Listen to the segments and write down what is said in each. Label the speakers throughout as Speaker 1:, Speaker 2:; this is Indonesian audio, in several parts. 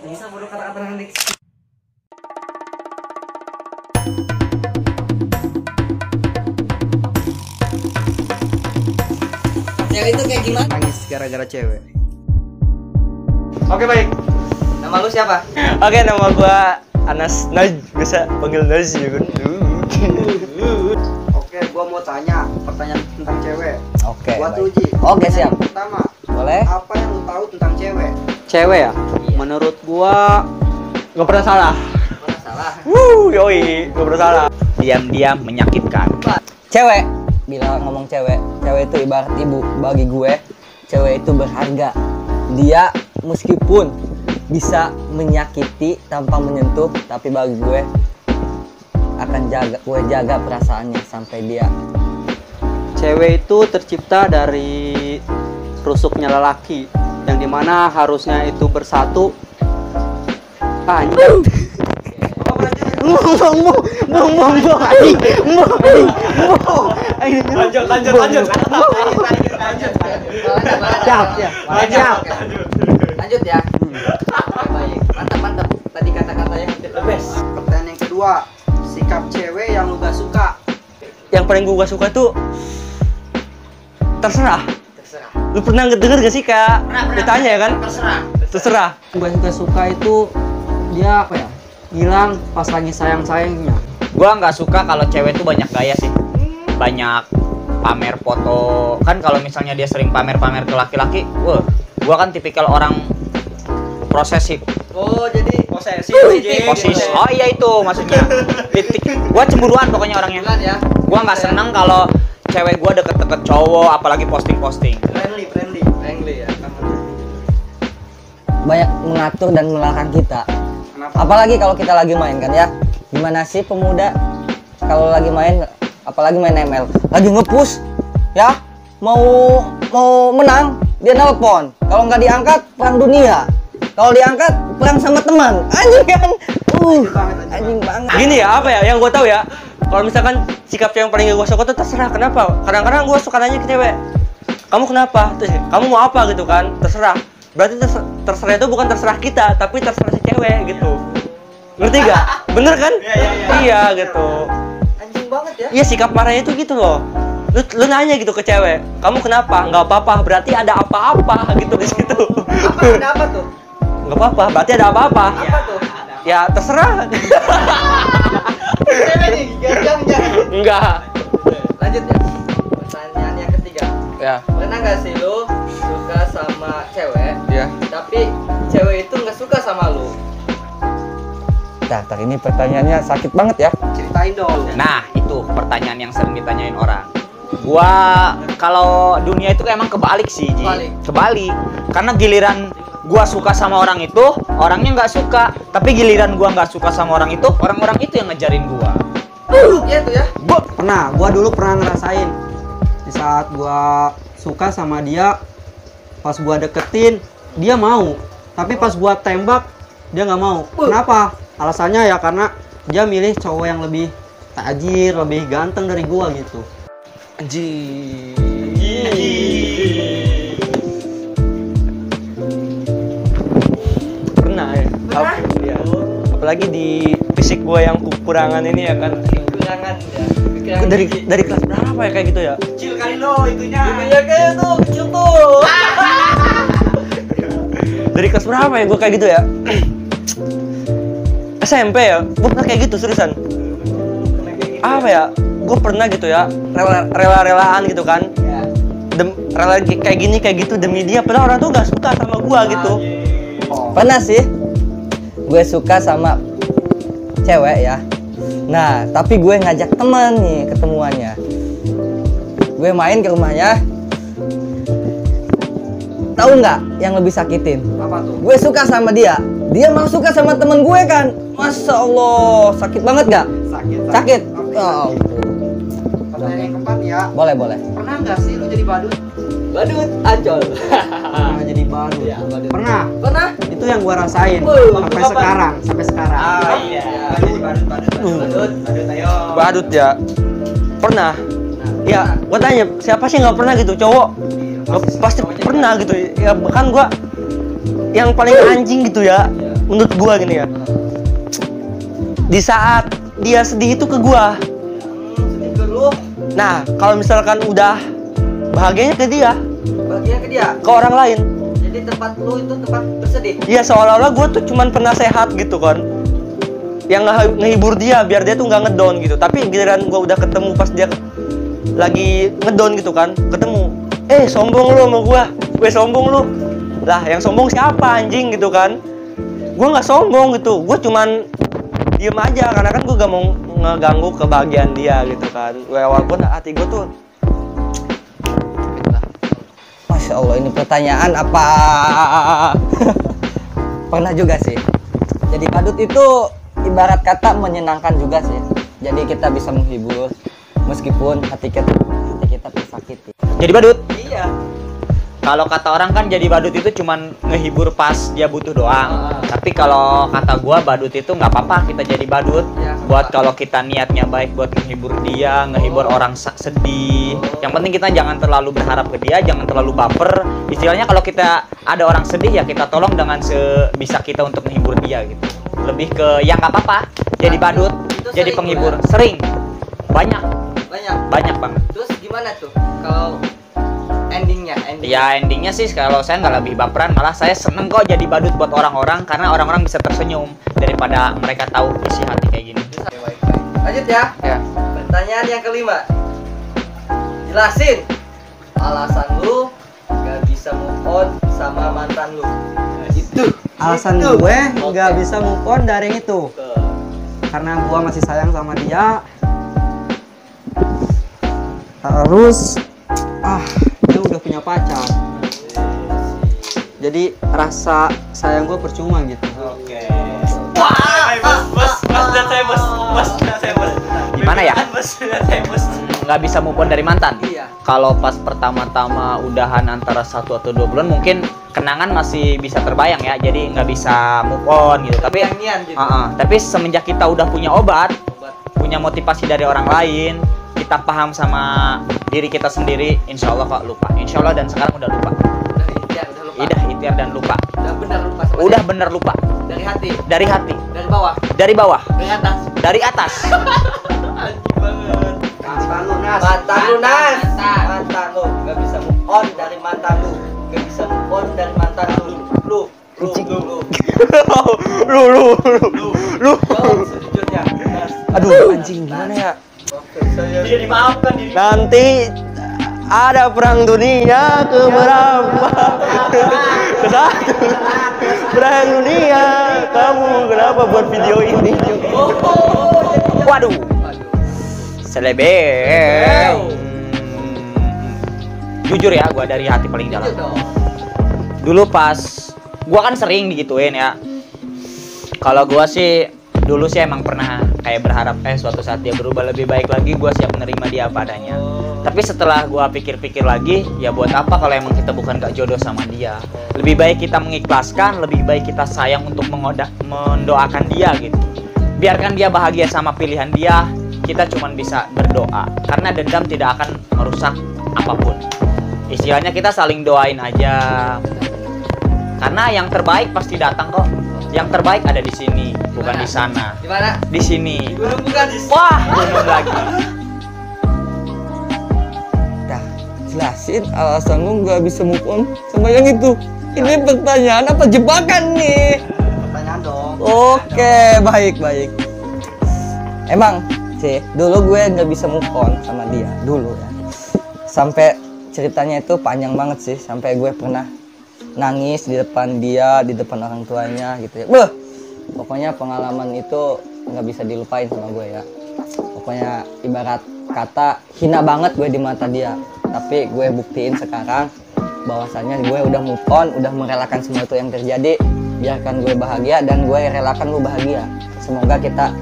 Speaker 1: Bisa bodoh kata-kata nanti. Cewek itu kayak gimana?
Speaker 2: Nangis gara-gara cewek.
Speaker 3: Oke, baik.
Speaker 1: Nama lu siapa?
Speaker 3: Oke, nama gua Anas Naj, bisa panggil Naj ya kan?
Speaker 2: Oke, gua mau tanya pertanyaan tentang cewek.
Speaker 1: Oke.
Speaker 2: Buat
Speaker 1: Baik.
Speaker 2: Uji.
Speaker 1: Oke, siap.
Speaker 2: Pertama,
Speaker 1: Boleh?
Speaker 2: apa yang lu tahu tentang cewek?
Speaker 3: Cewek ya? Menurut gua nggak pernah salah.
Speaker 1: Mana salah?
Speaker 3: Yoi, nggak pernah salah. Diam-diam menyakitkan.
Speaker 1: Cewek. Bila ngomong cewek, cewek itu ibarat ibu. Bagi gue, cewek itu berharga. Dia meskipun bisa menyakiti tanpa menyentuh, tapi bagi gue akan jaga perasaannya sampai dia.
Speaker 4: Cewek itu tercipta dari rusuknya lelaki, yang dimana harusnya itu bersatu. Anjing.
Speaker 3: Lanjut.
Speaker 1: Siap. Lanjut ya. Baik. Mantap. Tadi kata-katanya the best.
Speaker 2: Pertanyaan yang kedua, sikap cewek yang lu gak suka.
Speaker 3: Yang paling gua suka tuh terserah. Lu pernah denger gak sih Kak? Ditanya ya kan? Terserah.
Speaker 4: Gue gak suka itu dia apa ya? Hilang pas lagi sayang-sayangnya.
Speaker 5: Gua nggak suka kalau cewek tuh banyak gaya sih, banyak pamer foto. Kan kalau misalnya dia sering pamer-pamer ke laki-laki, gua kan tipikal orang prosesif.
Speaker 1: Oh, jadi
Speaker 3: Posesif.
Speaker 5: Oh iya itu maksudnya. Gua cemburuan pokoknya orangnya.
Speaker 1: bulan ya.
Speaker 5: Gua nggak seneng kalau cewek gua deket-deket cowok, apalagi posting-posting.
Speaker 1: Friendly ya. Banyak mengatur dan melarang kita.
Speaker 2: Kenapa?
Speaker 1: Apalagi kalau kita lagi main kan ya. Gimana sih pemuda kalau lagi main, apalagi main ML, lagi nge-push ya, mau menang, dia nelpon. Kalau nggak diangkat, perang dunia. Kalau diangkat, perang sama teman. Anjing kan? Anjing banget.
Speaker 3: Gini ya, apa ya yang gue tahu ya, kalau misalkan sikap cewek yang paling gue suka tuh terserah. Kenapa? Kadang-kadang gue suka nanya ke cewek, kamu kenapa? Terus kamu mau apa gitu kan? Terserah. Berarti terserah itu bukan terserah kita, tapi terserah si cewek gitu. Ngerti gak? Bener kan? Iya gitu.
Speaker 1: Anjing banget ya.
Speaker 3: Iya, sikap marahnya itu gitu loh. Lu nanya gitu ke cewek, kamu kenapa? Nggak apa-apa, berarti ada apa-apa gitu di situ.
Speaker 1: Ada apa tuh?
Speaker 3: Nggak apa-apa, berarti ada apa-apa.
Speaker 1: Apa tuh?
Speaker 3: Ya terserah.
Speaker 1: Cewek nih, jangan.
Speaker 3: Enggak.
Speaker 1: Lanjut ya. Pertanyaan yang ketiga.
Speaker 3: Ya.
Speaker 1: Pernah nggak sih lu suka sama cewek,
Speaker 3: Ya.
Speaker 1: tapi cewek itu nggak suka sama lu? Tar, ini pertanyaannya sakit banget ya.
Speaker 2: Ceritain dong.
Speaker 5: Nah, itu pertanyaan yang sering ditanyain orang. Gua kalau dunia itu emang kebalik sih, Ji. Kebalik. Karena giliran gua suka sama orang itu, orangnya nggak suka. Tapi giliran gua nggak suka sama orang itu, orang-orang itu yang ngejarin gua.
Speaker 1: Iya tuh ya.
Speaker 4: Gua dulu pernah ngerasain di saat gua suka sama dia, pas gua deketin dia mau, tapi pas gua tembak dia nggak mau. Kenapa? Alasannya ya karena dia milih cowok yang lebih tajir, lebih ganteng dari gua gitu.
Speaker 3: Anjing. Pernah ya. Iya. Apalagi di fisik gua yang kekurangan ini ya kan.
Speaker 1: Kekurangan ya.
Speaker 3: Dari kelas berapa ya kayak gitu ya?
Speaker 2: Kecil kali lo itunya.
Speaker 1: Iya kayak tuh, kecil tuh.
Speaker 3: Dari kelas berapa ya gua kayak gitu ya? SMP ya, gue pernah kayak gitu seriusan. Apa ya, gue pernah gitu ya, rela-relaan gitu kan. Rela kayak gini kayak gitu demi dia, padahal orang tuh gak suka sama gue gitu.
Speaker 1: Pernah sih, gue suka sama cewek ya. Nah, tapi gue ngajak temen nih ketemuannya. Gue main ke rumahnya. Tahu nggak yang lebih sakitin?
Speaker 2: Apa tuh?
Speaker 1: Gue suka sama dia. Dia malah suka sama temen gue kan. Masya Allah, sakit banget gak? Sakit.
Speaker 2: Oke.
Speaker 1: Oh,
Speaker 2: Pertanyaan yang keempat ya.
Speaker 1: boleh.
Speaker 2: Pernah nggak sih lu jadi badut?
Speaker 1: Badut, ancol.
Speaker 4: Pernah jadi badut. Pernah.
Speaker 1: Pernah?
Speaker 4: Itu yang gua rasain sampai
Speaker 1: kapan?
Speaker 4: sekarang.
Speaker 1: Iya.
Speaker 2: Badut, ayo.
Speaker 3: Badut ya, pernah. Ya, gue tanya siapa sih nggak pernah gitu cowok? Pasti pernah gitu. Ya bahkan gue yang paling anjing gitu ya, menurut gua gini ya. Di saat dia sedih itu ke gua.
Speaker 2: Sedih ke lu,
Speaker 3: Nah, kalau misalkan udah bahagianya ke dia,
Speaker 2: bagian ke dia.
Speaker 3: ke orang lain.
Speaker 2: Jadi tempat lu itu tempat bersedih.
Speaker 3: Iya, seolah-olah gua tuh cuman penasehat gitu kan. Yang ngehibur dia biar dia tuh nggak ngedown gitu. Tapi giliran gua udah ketemu pas dia lagi ngedown gitu kan, ketemu. Sombong lu sama gua. Sombong lu. Lah, yang sombong siapa anjing gitu kan? Gua nggak sombong gitu. Gua cuman diem aja karena kan gue gak mau ngeganggu kebahagiaan dia gitu kan. Walaupun hati gue tuh
Speaker 1: Masya Allah, ini pertanyaan apa? Pernah juga sih. Jadi badut itu ibarat kata menyenangkan juga sih. Jadi kita bisa menghibur meskipun hati kita tersakiti.
Speaker 5: Jadi badut.
Speaker 2: Iya.
Speaker 5: Kalau kata orang kan jadi badut itu cuman ngehibur pas dia butuh doang. Tapi kalau kata gua badut itu nggak apa-apa kita jadi badut.
Speaker 2: Ya,
Speaker 5: Buat kalau kita niatnya baik buat menghibur dia, ngehibur orang sedih. Yang penting kita jangan terlalu berharap ke dia, jangan terlalu baper. Istilahnya kalau kita ada orang sedih ya kita tolong dengan sebisa kita untuk menghibur dia gitu. Lebih ke yang nggak apa-apa. Jadi badut,
Speaker 2: Itu
Speaker 5: jadi
Speaker 2: sering
Speaker 5: penghibur.
Speaker 2: udah.
Speaker 5: Sering. Banyak banget.
Speaker 2: Terus gimana tuh kalau endingnya?
Speaker 5: Ya endingnya sih kalau saya nggak lebih baperan, malah saya seneng kok jadi badut buat orang-orang karena orang-orang bisa tersenyum daripada mereka tahu isi hati kayak gini.
Speaker 2: Lanjut ya.
Speaker 5: Ya.
Speaker 2: Pertanyaan yang kelima. Jelasin alasan lu gak bisa move on sama mantan lu. Itu.
Speaker 4: Alasan
Speaker 2: Itu.
Speaker 4: gue nggak bisa move on dari yang itu. Karena gue masih sayang sama dia. Terus dia udah punya pacar. Jadi rasa sayang gue percuma gitu.
Speaker 5: Gimana ya? Nggak bisa move on dari mantan.
Speaker 2: Iya.
Speaker 5: Kalau pas pertama-tama udahan antara 1 atau 2 bulan mungkin kenangan masih bisa terbayang ya, jadi nggak bisa move on gitu. Tapi
Speaker 2: Nyanyian gitu.
Speaker 5: tapi semenjak kita udah punya obat, punya motivasi dari orang lain, kita paham sama diri kita sendiri, insya Allah kok lupa. Insya Allah dan sekarang udah lupa.
Speaker 2: Udah lupa.
Speaker 5: Ikhtiar dan lupa.
Speaker 2: Udah benar lupa sama
Speaker 5: Udah
Speaker 2: dia.
Speaker 5: bener lupa.
Speaker 2: Dari hati,
Speaker 5: Dari hati,
Speaker 2: dari bawah,
Speaker 5: dari bawah,
Speaker 2: dari atas.
Speaker 5: dari atas.
Speaker 2: Mantan lu Nas. Mantan lu gak bisa move on dari mantan lu. Gak bisa move on dari mantan lu. Lu. Jawab sejujurnya. Nas.
Speaker 3: aduh anjing gimana ya?
Speaker 2: Oke, saya
Speaker 5: dimaafkan diri.
Speaker 3: Nanti ada perang dunia keberapa? Kesatu. Perang dunia. Kamu kenapa buat video ini?
Speaker 5: Waduh. Selebeng. Jujur ya, gua dari hati paling dalam. Dulu pas gua kan sering digituin ya. Kalau gua sih dulu sih emang pernah kayak berharap suatu saat dia berubah lebih baik lagi, gua siap menerima dia apa adanya. Tapi setelah gua pikir-pikir lagi, ya buat apa kalau emang kita bukan gak jodoh sama dia. Lebih baik kita mengikhlaskan, lebih baik kita sayang untuk mendoakan dia gitu. Biarkan dia bahagia sama pilihan dia, kita cuman bisa berdoa. Karena dendam tidak akan merusak apapun. Istilahnya kita saling doain aja. Karena yang terbaik pasti datang kok. Yang terbaik ada di sini, bukan di sana.
Speaker 2: Di mana?
Speaker 5: Di sini.
Speaker 2: Gunung bukan di
Speaker 5: Wah, gunung lagi.
Speaker 1: Dah, jelasin alasan lu nggak bisa move on sama yang itu. Ini pertanyaan apa jebakan nih?
Speaker 2: Pertanyaan dong.
Speaker 1: Oke, baik. Emang sih, dulu gue nggak bisa move on sama dia dulu ya. Sampai ceritanya itu panjang banget sih, sampai gue pernah nangis di depan dia, di depan orang tuanya gitu ya. Pokoknya pengalaman itu nggak bisa dilupain sama gue ya. Pokoknya ibarat kata hina banget gue di mata dia. Tapi gue buktiin sekarang bahwasannya gue udah move on, udah merelakan semua itu yang terjadi. Biarkan gue bahagia dan gue relakan lu bahagia. Semoga kita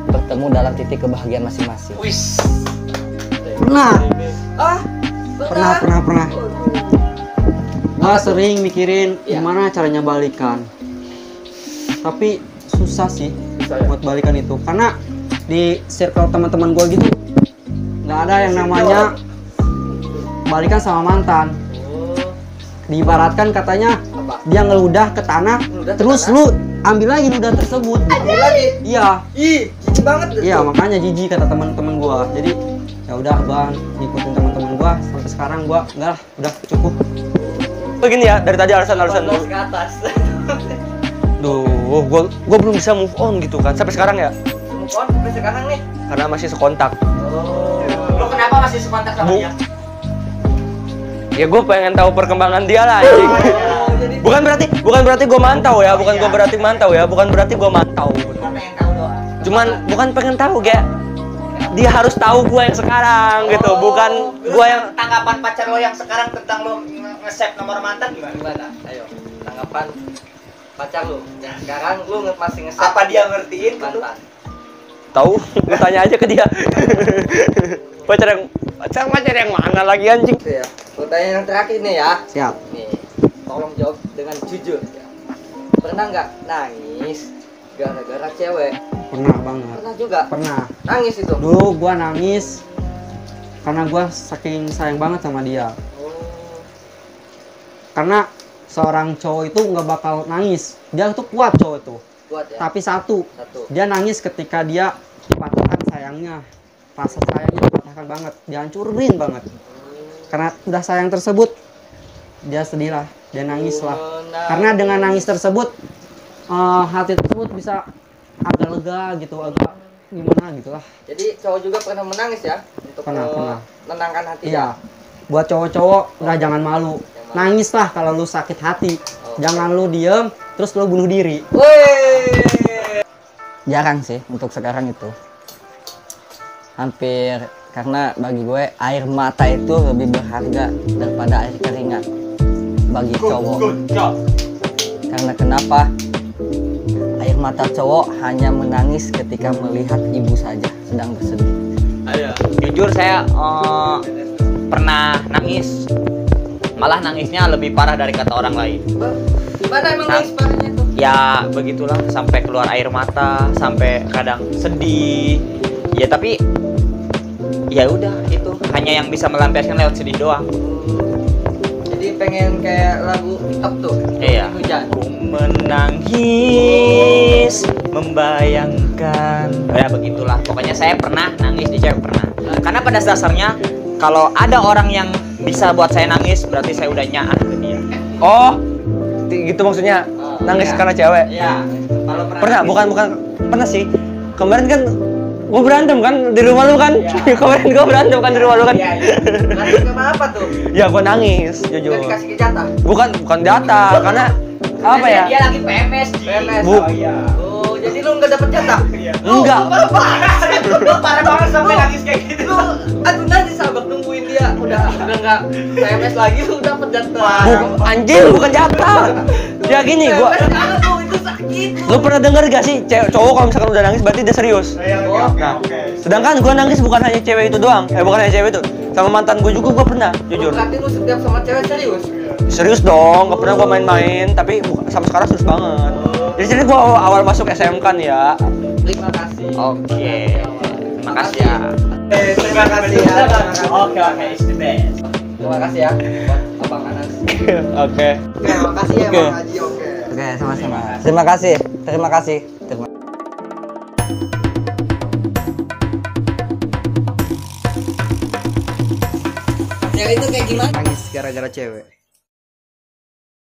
Speaker 1: bertemu dalam titik kebahagiaan masing-masing.
Speaker 4: Pernah.
Speaker 2: Pernah.
Speaker 4: Pernah. Gua sering mikirin gimana caranya balikan. Tapi susah sih buat balikan itu. Karena di circle teman-teman gua gitu nggak ada yang namanya balikan sama mantan. Diibaratkan katanya
Speaker 2: Apa?
Speaker 4: dia ngeludah ke tanah,
Speaker 2: Ngeludah ke
Speaker 4: terus
Speaker 2: tanah?
Speaker 4: lu ambil lagi ludah tersebut.
Speaker 2: Ambil lagi.
Speaker 4: Iya,
Speaker 2: Ih, jijik banget tuh.
Speaker 4: iya makanya jijik kata teman-teman gua. Jadi ya udah gua ngikutin teman-teman gua sampai sekarang gua enggak lah, udah cukup.
Speaker 3: Begini ya, dari tadi alasan-alasan
Speaker 2: Los ke atas.
Speaker 3: Duh, gua belum bisa move on gitu kan sampai sekarang ya.
Speaker 2: Move on sampai sekarang nih.
Speaker 3: Karena masih sekontak.
Speaker 2: Oh.
Speaker 5: Lu kenapa masih sekontak sama
Speaker 3: Bu.
Speaker 5: dia?
Speaker 3: Ya gue pengen tahu perkembangan dia lah anjing.
Speaker 2: Jadi
Speaker 3: Bukan berarti gue mantau ya, bukan gue berarti mantau ya, bukan berarti gue mantau.
Speaker 5: Cuma pengen tahu doang.
Speaker 3: Bukan pengen tahu kayak dia harus tahu gue yang sekarang gitu, bukan
Speaker 5: Terus
Speaker 3: gue yang
Speaker 5: tanggapan pacar lo yang sekarang tentang lo nge-save nomor mantan gimana?
Speaker 2: gimana? Ayo, tanggapan pacar lu. Yang sekarang lu masih nge
Speaker 5: Apa dia ngertiin ke lu?
Speaker 2: mantan?
Speaker 3: tahu. Gue tanya aja ke dia. pacar yang mana lagi anjing?
Speaker 2: Itu ya. Pertanyaan yang terakhir nih ya.
Speaker 4: Siap.
Speaker 2: Nih, tolong jawab dengan jujur ya. Pernah nggak nangis gara-gara cewek?
Speaker 4: Pernah banget.
Speaker 2: Pernah juga.
Speaker 4: Pernah.
Speaker 2: Nangis itu.
Speaker 4: Dulu gua nangis karena gua saking sayang banget sama dia.
Speaker 2: Oh.
Speaker 4: Karena seorang cowok itu nggak bakal nangis. Dia tuh kuat cowok itu.
Speaker 2: Kuat ya.
Speaker 4: Tapi satu,
Speaker 2: Satu.
Speaker 4: dia nangis ketika dia dipatahkan sayangnya. Rasa sayangnya dipatahkan banget, dihancurin banget. Karena udah sayang tersebut, dia sedih lah, dia nangis lah. Karena dengan nangis tersebut, hati tersebut bisa agak lega gitu, agak gimana gitu lah.
Speaker 2: Jadi cowok juga pernah menangis ya untuk
Speaker 4: Pernah.
Speaker 2: menenangkan hati.
Speaker 4: Iya. Buat cowok-cowok udah jangan malu. Nangis lah kalau lu sakit hati. Jangan lu diem terus lu bunuh diri.
Speaker 2: Woi.
Speaker 1: Jarang sih untuk sekarang itu. Hampir, karena bagi gue air mata itu lebih berharga daripada air keringat bagi cowok. Karena kenapa? Air mata cowok hanya menangis ketika melihat ibu saja sedang bersedih.
Speaker 5: Jujur saya pernah nangis. Malah nangisnya lebih parah dari kata orang lain.
Speaker 2: Gimana emang nangis parahnya tuh?
Speaker 5: Ya begitulah, sampai keluar air mata, sampai kadang sedih. Ya tapi ya udah, itu hanya yang bisa melampiaskan lewat sedih doang.
Speaker 2: Jadi pengen kayak lagu TikTok tuh.
Speaker 5: Iya.
Speaker 2: Hujan.
Speaker 5: Ku menangis membayangkan. Ya begitulah. Pokoknya saya pernah nangis di cewek, pernah. Karena pada dasarnya kalau ada orang yang bisa buat saya nangis, berarti saya udah nyaah ke dia.
Speaker 3: Oh, gitu maksudnya. Nangis
Speaker 5: iya.
Speaker 3: karena cewek.
Speaker 5: Iya. Kalau
Speaker 3: Pernah,
Speaker 5: nangis-
Speaker 3: bukan pernah sih. Kemarin kan gue berantem kan di rumah lu kan.
Speaker 5: Iya.
Speaker 3: Kemarin gue berantem kan di rumah lu kan.
Speaker 5: Iya, iya.
Speaker 2: Nangis sama apa tuh?
Speaker 3: Ya gue nangis, jujur.
Speaker 2: Udah dikasih jatah.
Speaker 3: Bukan data, karena apa ya?
Speaker 5: Dia lagi PMS, Ji.
Speaker 2: PMS.
Speaker 3: Bu-
Speaker 5: Oh, iya.
Speaker 2: Oh, jadi lu nggak dapet jatah?
Speaker 3: Enggak.
Speaker 5: Lu parah banget sampai nangis kayak gitu.
Speaker 2: Lu, aduh nanti sahabat nungguin dia udah nggak PMS lagi lu dapet jatah.
Speaker 3: Anjir, bukan jatah. Ya gini, gua
Speaker 2: PMS jangan tuh, itu sakit.
Speaker 3: lu pernah denger gak sih cowok kalau misalkan udah nangis berarti dia serius.
Speaker 2: Oh,
Speaker 3: Nah, sedangkan gua nangis bukan hanya cewek itu doang. Bukan hanya cewek itu. Sama mantan gua juga gua pernah, jujur.
Speaker 2: berarti lu setiap sama cewek serius?
Speaker 3: Serius dong, gak pernah gua main-main, tapi sama sekarang serius banget. Jadi ceritanya gua awal masuk SMK nih ya.
Speaker 2: Terima kasih.
Speaker 5: Oke. Terima kasih ya.
Speaker 2: Terima kasih ya.
Speaker 5: Oke, it's the best.
Speaker 2: Terima kasih ya buat Abang Anas.
Speaker 3: Oke.
Speaker 2: Terima kasih ya
Speaker 3: Oke.
Speaker 2: Bang Haji. Oke.
Speaker 1: Oke, sama-sama. Terima kasih. Terima kasih.
Speaker 2: Cewek itu kayak gimana?
Speaker 4: Nangis gara-gara cewek.